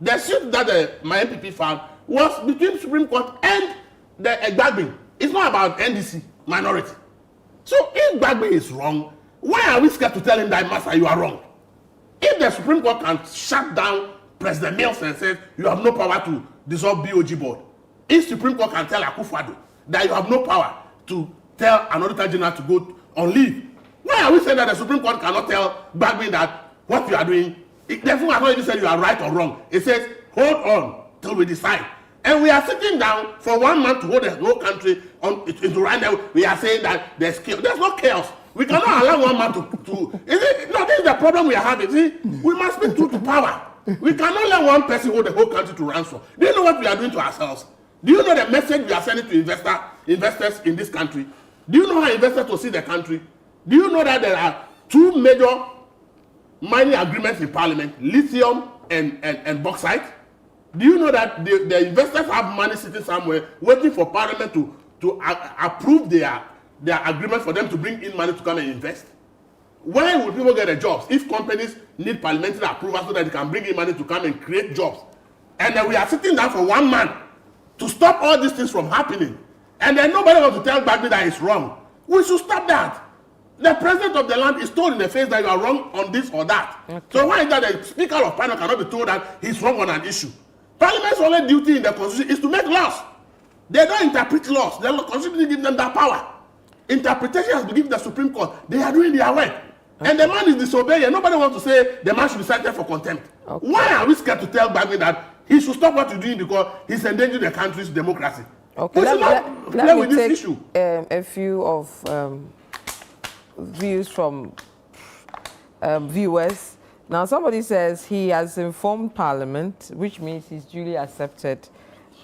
The suit that my MPP filed was between Supreme Court and the Bagby. It's not about NDC minority. So if Bagby is wrong, why are we scared to tell him that, Master, you are wrong? If the Supreme Court can shut down President Mills and say you have no power to dissolve BOG board, if Supreme Court can tell Akufo-Addo that you have no power to tell an Auditor General to go on leave, why are we saying that the Supreme Court cannot tell Bagby that what you are doing? The Supreme Court has not even said you are right or wrong. It says hold on till we decide. And we are sitting down for 1 month to hold the whole country into right now. We are saying that there's chaos. There's no chaos. We cannot allow 1 month to this is the problem we are having. See, we must be true to power. We cannot let one person hold the whole country to ransom. Do you know what we are doing to ourselves? Do you know the message we are sending to investors in this country? Do you know how investors will see the country? Do you know that there are two major mining agreements in Parliament, lithium and bauxite? Do you know that the investors have money sitting somewhere waiting for Parliament to approve their agreement for them to bring in money to come and invest? Where will people get the jobs if companies need parliamentary approval so that they can bring in money to come and create jobs? And then we are sitting down for 1 month to stop all these things from happening. And then nobody wants to tell Bagby that it's wrong. We should stop that. The president of the land is told in the face that you are wrong on this or that. Okay. So why is that the Speaker of Parliament cannot be told that he's wrong on an issue? Parliament's only duty in the Constitution is to make laws. They don't interpret laws. The Constitution didn't give them that power. Interpretation has been given to the Supreme Court. They are doing their work. Okay. And the man is disobeying. Nobody wants to say the man should be cited for contempt. Okay. Why are we scared to tell Bagby that he should stop what he's doing because he's endangering the country's democracy? Okay, let me take issue. A few of views from viewers. Now, somebody says he has informed Parliament, which means he's duly accepted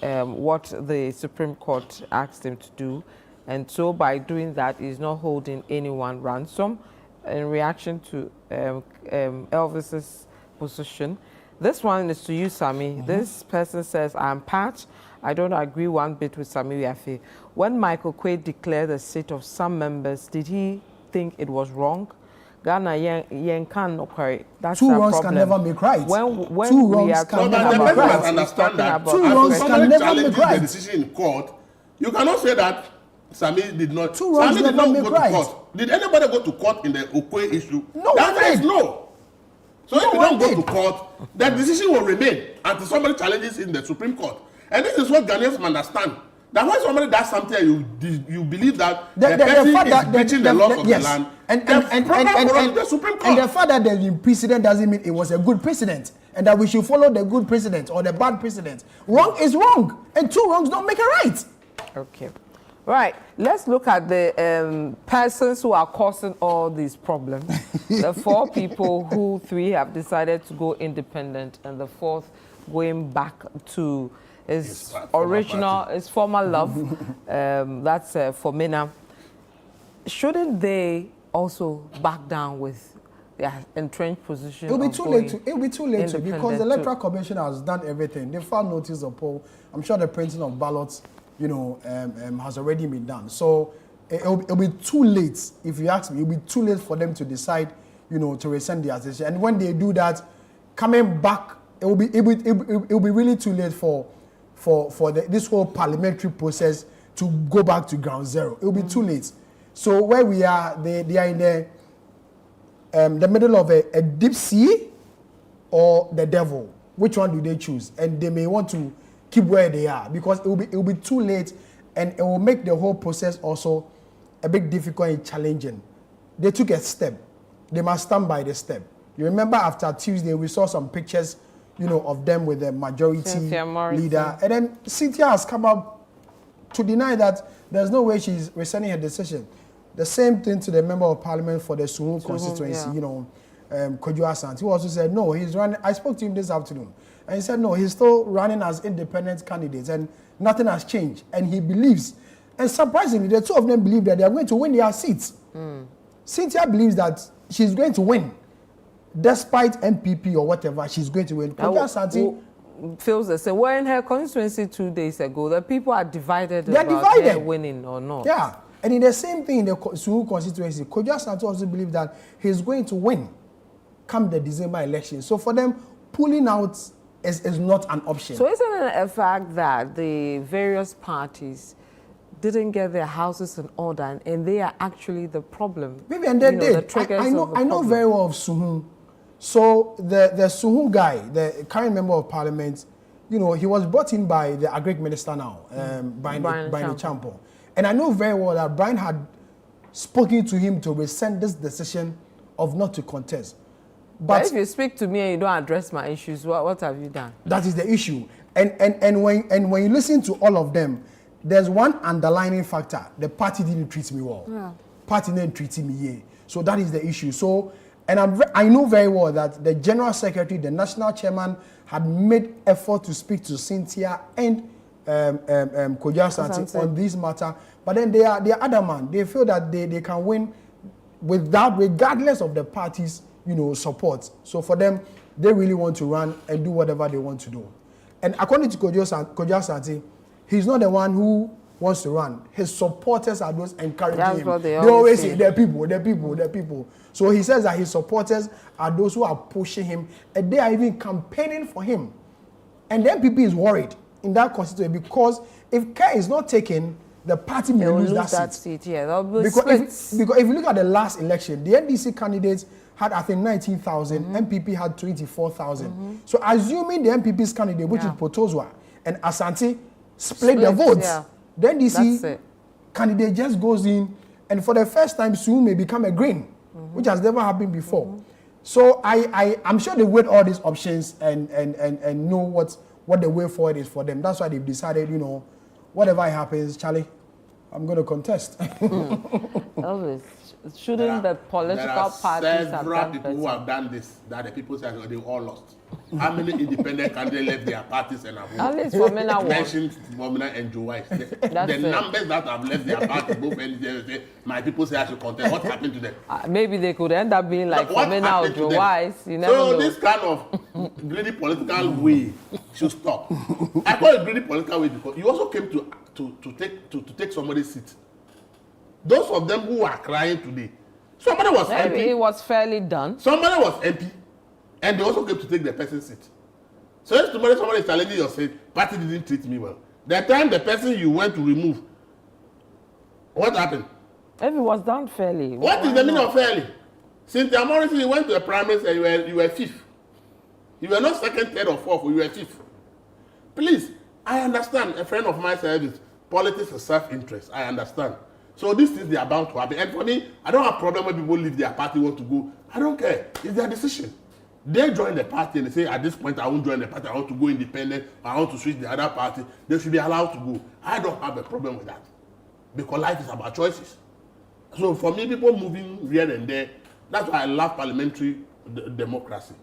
what the Supreme Court asked him to do. And so by doing that, he's not holding anyone ransom in reaction to Elvis's position. This one is to you, Sami. This person says, I'm Pat. I don't agree one bit with Sami Wiafe. When Michael Quaid declared the seat of some members, did he think it was wrong? Ghana yen can no query. That's Two a wrongs problem. can never make right. When Two we wrongs are can talking never the make about person right. must understand that Two wrongs after can somebody never challenges make right. the decision in court, you cannot say that Sami did not. Two wrongs Sami did never not make go right. to court. Did anybody go to court in the Okwe issue? No The one answer is did. no. So if you one don't go did. to court, that decision will remain until somebody challenges in the Supreme Court. And this is what Ghanaians must understand. That when somebody does something, you believe that the person is breaching the laws of the land. And the Supreme Court. And the fact that there's been precedent doesn't mean it was a good precedent, and that we should follow the good precedent or the bad precedent. Wrong is wrong, and two wrongs don't make a right. Okay. Right. Let's look at the persons who are causing all these problems. The 4 people who 3 have decided to go independent, and the 4th going back to his original, his former love. That's for Mina. Shouldn't they also back down with their entrenched position? It'll be too late to, because independent the Electoral Commission has done everything. They filed notice of poll. I'm sure the printing of ballots, has already been done. So it'll be too late, if you ask me. It'll be too late for them to decide, to rescind the accession. And when they do that, coming back, it'll be really too late for this whole parliamentary process to go back to ground zero. It'll be too late. So where we are, they are in the middle of a deep sea or the devil. Which one do they choose? And they may want to keep where they are, because it will be too late, and it will make the whole process also a bit difficult and challenging. They took a step. They must stand by the step. You remember after Tuesday, we saw some pictures, of them with the majority leader. And then Cynthia has come up to deny that there's no way she's rescinding her decision. The same thing to the member of parliament for the Suhum constituency, Kojo Asante, who also said, no, he's running. I spoke to him this afternoon, and he said, no, he's still running as independent candidates, and nothing has changed. And he believes, and surprisingly, the 2 of them believe that they are going to win their seats. Cynthia believes that she's going to win. Despite MPP or whatever, she's going to win. Kojo Asante feels the same. Well, in her constituency 2 days ago, the people are divided They're about divided. her winning or not. Yeah. And in the same thing in the Suhum constituency, Kojo Asante also believes that he's going to win come the December election. So for them, pulling out is not an option. So isn't it a fact that the various parties didn't get their houses in order, and they are actually the problem? Vivian, they did. The triggers I know of the problem. very well of Suhum. So the Suhum guy, the current member of parliament, he was brought in by the agric minister now, Brian Champo. And I know very well that Brian had spoken to him to rescind this decision of not to contest. But if you speak to me and you don't address my issues, what have you done? That is the issue. And when you listen to all of them, there's one underlying factor. The party didn't treat me well. Yeah. Party didn't treat me here. So that is the issue. So, and I know very well that the general secretary, the national chairman, had made effort to speak to Cynthia and Kojo Asante on this matter. But then they are adamant. They feel that they can win without, regardless of the party's support. So for them, they really want to run and do whatever they want to do. And according to Kojo Asante, he's not the one who wants to run. His supporters are those encouraging him. What they always say, they're people. So he says that his supporters are those who are pushing him, and they are even campaigning for him. And the MPP is worried in that constituency, because if care is not taken, the party may lose that seat. Yeah, because if you look at the last election, the NDC candidates had, I think, 19,000, MPP had 24,000. So assuming the MPP's candidate, which is Potoswa, and Asante split the votes, the NDC candidate just goes in, and for the first time, Suhum may become a green, which has never happened before. So I'm sure they weighed all these options and know what the way forward is for them. That's why they've decided, whatever happens, Charlie, I'm going to contest. Always. Shouldn't the political parties have done There are several people who have done this, that the people say they all lost. How many independent candidates left their parties and have At least for Mena mentioned Momina and Joe Wise. The numbers that have left their party, both ends, they say, my people say I should contest. What happened to them? Maybe they could end up being like Mena or Joe Wise. You never know. So this kind of greedy political way should stop. I call it greedy political way because you also came to take somebody's seat. Those of them who are crying today, Somebody was Maybe MP. it was fairly done. Somebody was MP, and they also came to take the person's seat. So if tomorrow somebody is challenging your seat, party didn't treat me well. The time the person you went to remove, what happened? If it was done fairly. What is the meaning of fairly? Cynthia Morrison, you went to a primary and you were fifth. You were not second, third, or fourth, you were fifth. Please, I understand. A friend of mine said this. Politics is self-interest. I understand. So these things, they are bound to happen. And for me, I don't have a problem when people leave their party, want to go. I don't care. It's their decision. They join the party and they say, at this point, I won't join the party. I want to go independent. I want to switch the other party. They should be allowed to go. I don't have a problem with that. Because life is about choices. So for me, people moving here and there, that's why I love parliamentary democracy.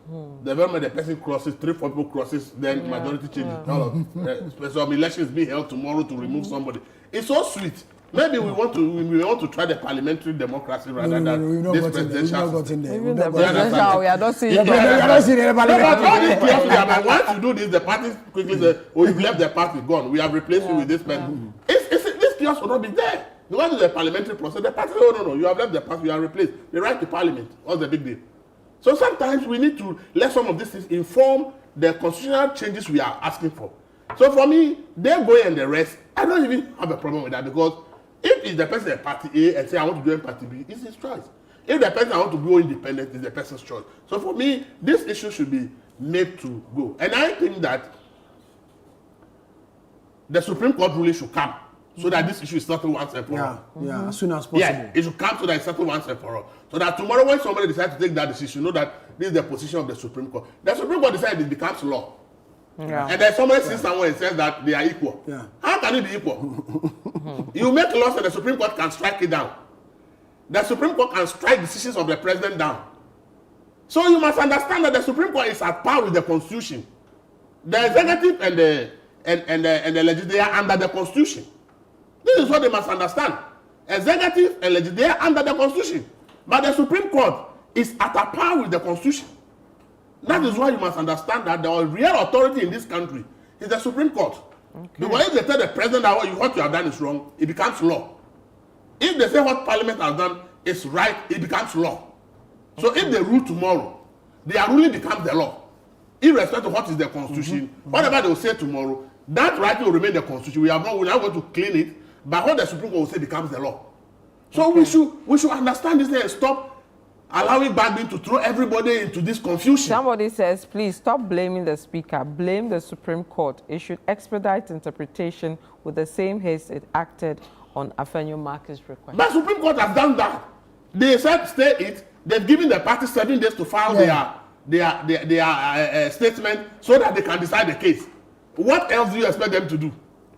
The moment the person crosses, 3-4 people crosses, then majority changes. Some elections being held tomorrow to remove somebody. It's so sweet. Maybe we want to try the parliamentary democracy rather than this presidential system. Even the presidential, we are not seeing Once you do this, the party quickly say, "Oh, you've left the party, gone. We have replaced you with this person." This chaos will not be there. You want to do the parliamentary process, the party, no, you have left the party, you are replaced. The right to parliament, what's the big deal? So sometimes we need to let some of these things inform the constitutional changes we are asking for. So for me, them going and the rest, I don't even have a problem with that, because if the person is party A and say I want to join party B, it's his choice. If the person I want to go independent, it's the person's choice. So for me, this issue should be made to go. And I think that the Supreme Court ruling should come so that this issue is settled once and for all. Yeah, as soon as possible. Yeah, it should come so that it's settled once and for all. So that tomorrow when somebody decides to take that decision, know that this is the position of the Supreme Court. The Supreme Court decides it becomes law. Yeah. And then somebody sees someone and says that they are equal. Yeah. How can it be equal? You make laws and the Supreme Court can strike it down. The Supreme Court can strike decisions of the president down. So you must understand that the Supreme Court is at par with the Constitution. The executive and the legislature are under the Constitution. This is what they must understand. Executive and legislature are under the Constitution. But the Supreme Court is at a par with the Constitution. That is why you must understand that the real authority in this country is the Supreme Court. Okay. Because if they tell the president that what you have done is wrong, it becomes law. If they say what Parliament has done is right, it becomes law. So if they rule tomorrow, their ruling becomes the law. Irrespective of what is the Constitution, whatever they will say tomorrow, that right will remain the Constitution. We're not going to clean it, but what the Supreme Court will say becomes the law. So we should understand this and stop allowing Bagby to throw everybody into this confusion. Somebody says, please stop blaming the Speaker. Blame the Supreme Court. It should expedite interpretation with the same haste it acted on Afenyo Marcus' request. But Supreme Court has done that. They said stay it. They've given the party 7 days to file their statement so that they can decide the case. What else do you expect them to do?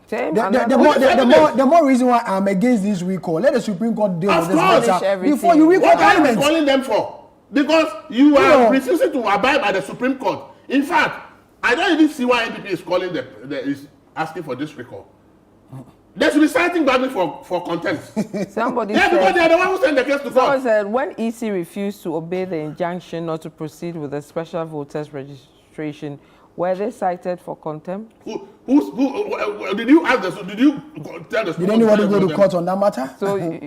The more reason why I'm against this recall, let the Supreme Court deal with this matter before you recall Parliament. What are you calling them for? Because you are refusing to abide by the Supreme Court. In fact, I don't even see why NPP is calling is asking for this recall. They should be citing Bagby for contempt. Somebody said, because they are the one who sent the case to court. Someone said when EC refused to obey the injunction not to proceed with the special voters registration, were they cited for contempt? Who did you ask them? Did you tell the? Did anybody go to court on that matter? So you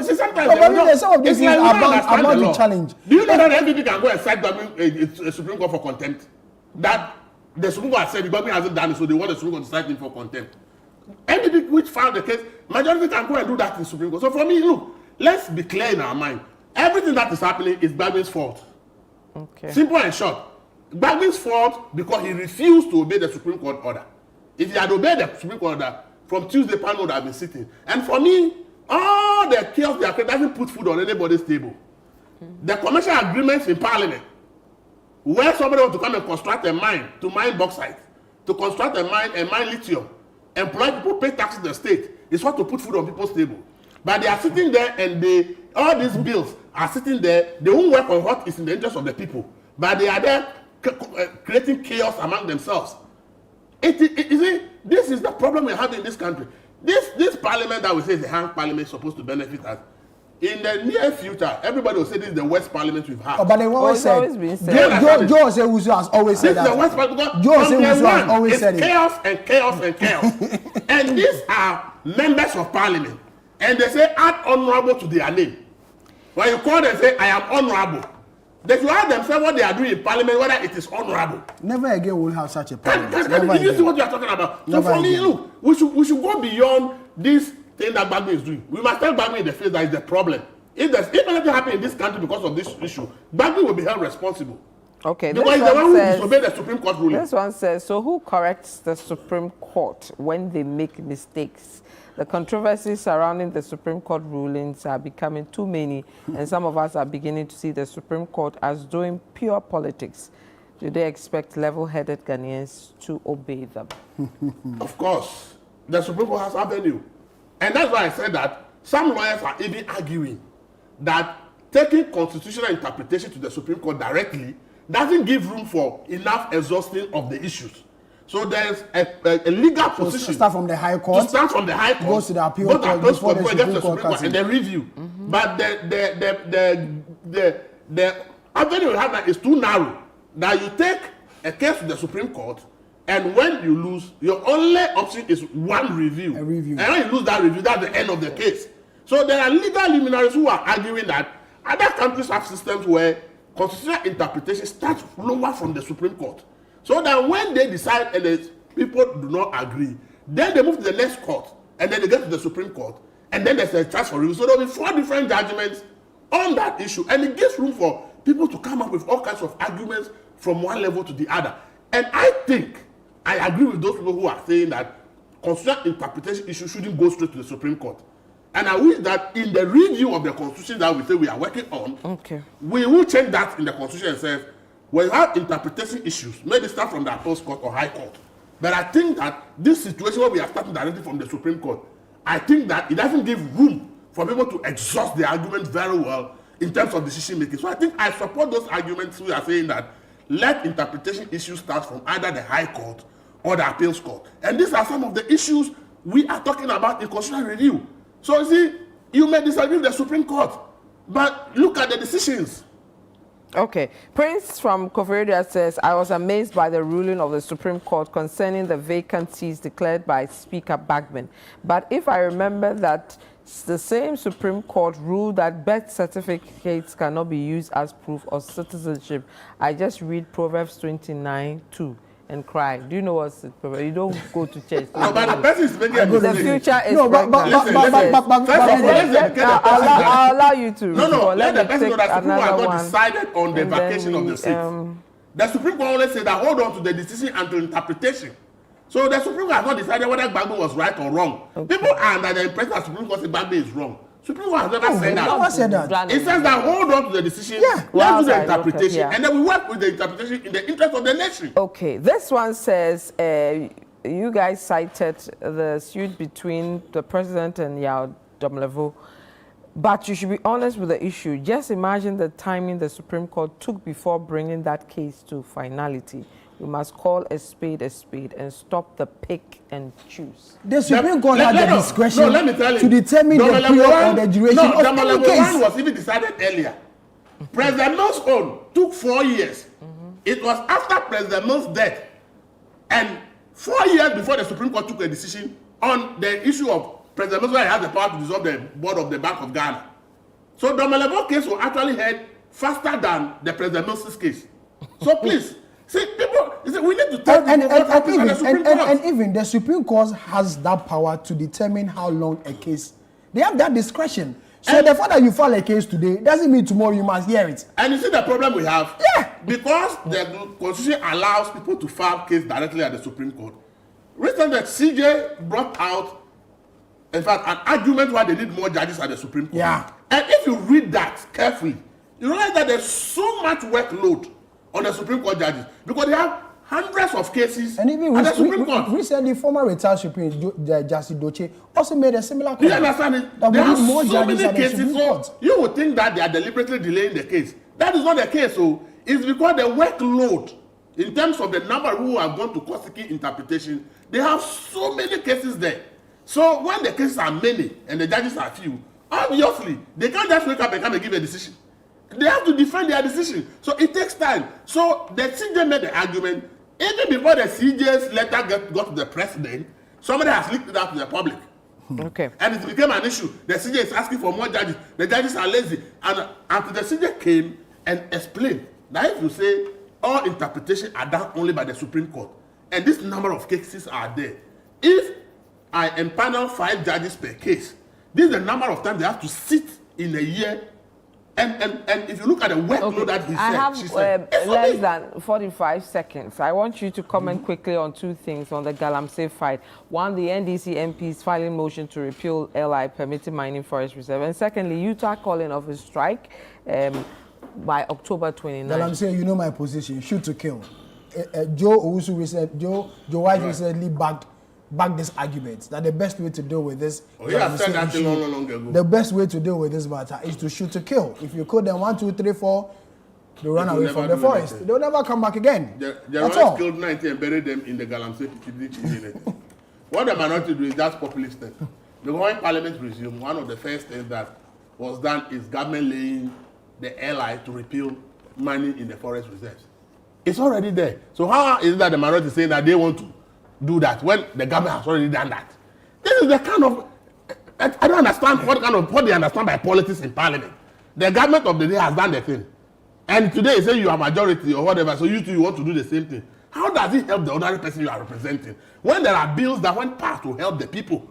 see, sometimes some of these things are about to challenge. Do you know that NPP can go and cite a Supreme Court for contempt? That the Supreme Court has said the government hasn't done it, so they want the Supreme Court to cite him for contempt. NPP which filed the case, majority can go and do that in the Supreme Court. So for me, look, let's be clear in our mind. Everything that is happening is Bagby's fault. Okay. Simple and short. Bagby's fault because he refused to obey the Supreme Court order. If he had obeyed the Supreme Court order, from Tuesday, panel would have been sitting. And for me, all the chaos they are creating doesn't put food on anybody's table. The commercial agreements in Parliament, where somebody wants to come and construct a mine, to mine bauxite, to construct a mine and mine lithium, employ people, pay taxes to the state, is what to put food on people's table. But they are sitting there and all these bills are sitting there, they won't work on what is in the interest of the people. But they are there creating chaos among themselves. You see, this is the problem we have in this country. This parliament that we say is a hang parliament is supposed to benefit us. In the near future, everybody will say this is the worst parliament we've had. But they've always said, Joe Owusu has always said that. This is the worst parliament. Joe Owusu has always said it. Chaos and chaos and chaos. And these are members of parliament. and they say add honorable to their name. When you call them say I am honorable, they should ask themselves what they are doing in parliament, whether it is honorable. Never again will have such a parliament. Did you see what you are talking about? So for me, look, we should go beyond this thing that Gbagbo is doing. We must tell Gbagbo in the face that is the problem. If anything happens in this country because of this issue, Gbagbo will be held responsible. Okay, because he's the one who disobeyed the Supreme Court ruling. This one says, so who corrects the Supreme Court when they make mistakes? The controversies surrounding the Supreme Court rulings are becoming too many, and some of us are beginning to see the Supreme Court as doing pure politics. Do they expect level-headed Ghanaians to obey them? Of course. The Supreme Court has avenue. And that's why I said that some lawyers are even arguing that taking constitutional interpretation to the Supreme Court directly doesn't give room for enough exhausting of the issues. So there's a legal position. To start from the High Court. To start from the High Court. Goes to the appeal court before the Supreme Court and then review. But the avenue you have that is too narrow. That you take a case to the Supreme Court, and when you lose, your only option is one review. A review. And when you lose that review, that's the end of the case. So there are legal luminaries who are arguing that other countries have systems where constitutional interpretation starts lower from the Supreme Court. So that when they decide and the people do not agree, then they move to the next court, and then they get to the Supreme Court, and then there's a chance for review. So there will be 4 different judgments on that issue, and it gives room for people to come up with all kinds of arguments from one level to the other. And I think I agree with those people who are saying that constitutional interpretation issues shouldn't go straight to the Supreme Court. And I wish that in the review of the Constitution that we say we are working on, we will change that in the Constitution and say, when you have interpretation issues, maybe start from the Appeals Court or High Court. But I think that this situation where we are starting directly from the Supreme Court, I think that it doesn't give room for people to exhaust the argument very well in terms of decision making. So I think I support those arguments who are saying that let interpretation issues start from either the High Court or the Appeals Court. And these are some of the issues we are talking about in constitutional review. So you see, you may disagree with the Supreme Court, but look at the decisions. Okay. Prince from Koforidua says, I was amazed by the ruling of the Supreme Court concerning the vacancies declared by Speaker Bagman. But if I remember that the same Supreme Court ruled that birth certificates cannot be used as proof of citizenship, I just read Proverbs 29:2 and cry. Do you know what's it? You don't go to church. No, but the person is making a mistake. The future is I'll allow you to. No, let the person know that Supreme Court has not decided on the vacation of the seats. The Supreme Court only said that hold on to the decision until interpretation. So the Supreme Court has not decided whether Gbagbo was right or wrong. People are under the impression that Supreme Court said Gbagbo is wrong. Supreme Court has never said that. No one said that. It says that hold on to the decision, let's do the interpretation, and then we work with the interpretation in the interest of the nation. Okay, this one says, you guys cited the suit between the president and Yao Domlevo, but you should be honest with the issue. Just imagine the timing the Supreme Court took before bringing that case to finality. We must call a spade and stop the pick and choose. The Supreme Court had the discretion to determine the period or the duration of the case. One was even decided earlier. President Mills' own took 4 years. It was after President Mills' death and 4 years before the Supreme Court took a decision on the issue of President Mills, where he had the power to dissolve the board of the Bank of Ghana. So the Domelevo case was actually heard faster than the President Mills' case. So please. See, people, we need to talk and even the Supreme Court has that power to determine how long a case. They have that discretion. So the fact that you file a case today doesn't mean tomorrow you must hear it. And you see the problem we have? Yeah. Because the Constitution allows people to file case directly at the Supreme Court. Recently, CJ brought out, in fact, an argument why they need more judges at the Supreme Court. Yeah. And if you read that carefully, you realize that there's so much workload on the Supreme Court judges because they have hundreds of cases and even at the Supreme Court. Recently, former retired Supreme Justice Doche also made a similar comment. You understand it? There are so many cases, so you would think that they are deliberately delaying the case. That is not the case. So it's because the workload, in terms of the number who have gone to court seeking interpretation, they have so many cases there. So when the cases are many and the judges are few, obviously they can't just wake up and come and give a decision. They have to defend their decision. So it takes time. So the CJ made the argument, even before the CJ's letter got to the president, somebody has leaked it out to the public. Okay. And it became an issue. The CJ is asking for more judges. The judges are lazy. And after the CJ came and explained that if you say all interpretations are done only by the Supreme Court, and this number of cases are there, if I empanel 5 judges per case, this is the number of times they have to sit in a year. And if you look at the workload that he said, I have less than 45 seconds. I want you to comment quickly on 2 things on the Galamsey fight. One, the NDC MPs filing motion to repeal LI permitting mining forest reserve. And secondly, Utah calling off a strike by October 29th. Galamsey, you know my position, shoot to kill. Joe White recently backed this argument that the best way to deal with this the best way to deal with this matter is to shoot to kill. If you kill them 1, 2, 3, 4, they run away from the forest. Anything. They'll never come back again. That's all. Killed 90 and buried them in the Galamsey. What the minority do is just populist step. Because when Parliament resumed, one of the first things that was done is government laying the LI to repeal mining in the forest reserves. It's already there. So how is it that the minority is saying that they want to do that when the government has already done that? This is the kind of, I don't understand what they understand by politics in Parliament. The government of the day has done the thing. And today you say you are majority or whatever, so you want to do the same thing. How does it help the ordinary person you are representing? When there are bills that when passed will help the people,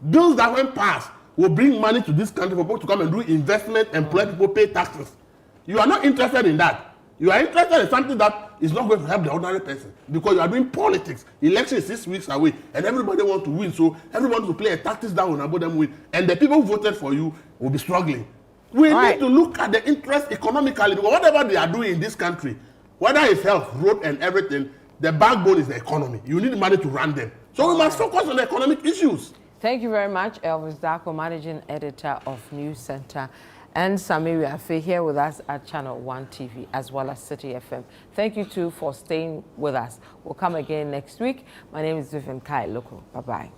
bills that when passed will bring money to this country for people to come and do investment, employ people, pay taxes. You are not interested in that. You are interested in something that is not going to help the ordinary person because you are doing politics. Election is 6 weeks away and everybody wants to win. So everyone wants to play a tactics that will enable them win. And the people who voted for you will be struggling. We need to look at the interest economically because whatever they are doing in this country, whether it's health, road and everything, the backbone is the economy. You need money to run them. So we must focus on the economic issues. Thank you very much, Elvis Darko, Managing Editor of News Center, and Samiria Afe here with us at Channel 1 TV as well as City FM. Thank you too for staying with us. We'll come again next week. My name is Vivian Lokko. Bye-bye.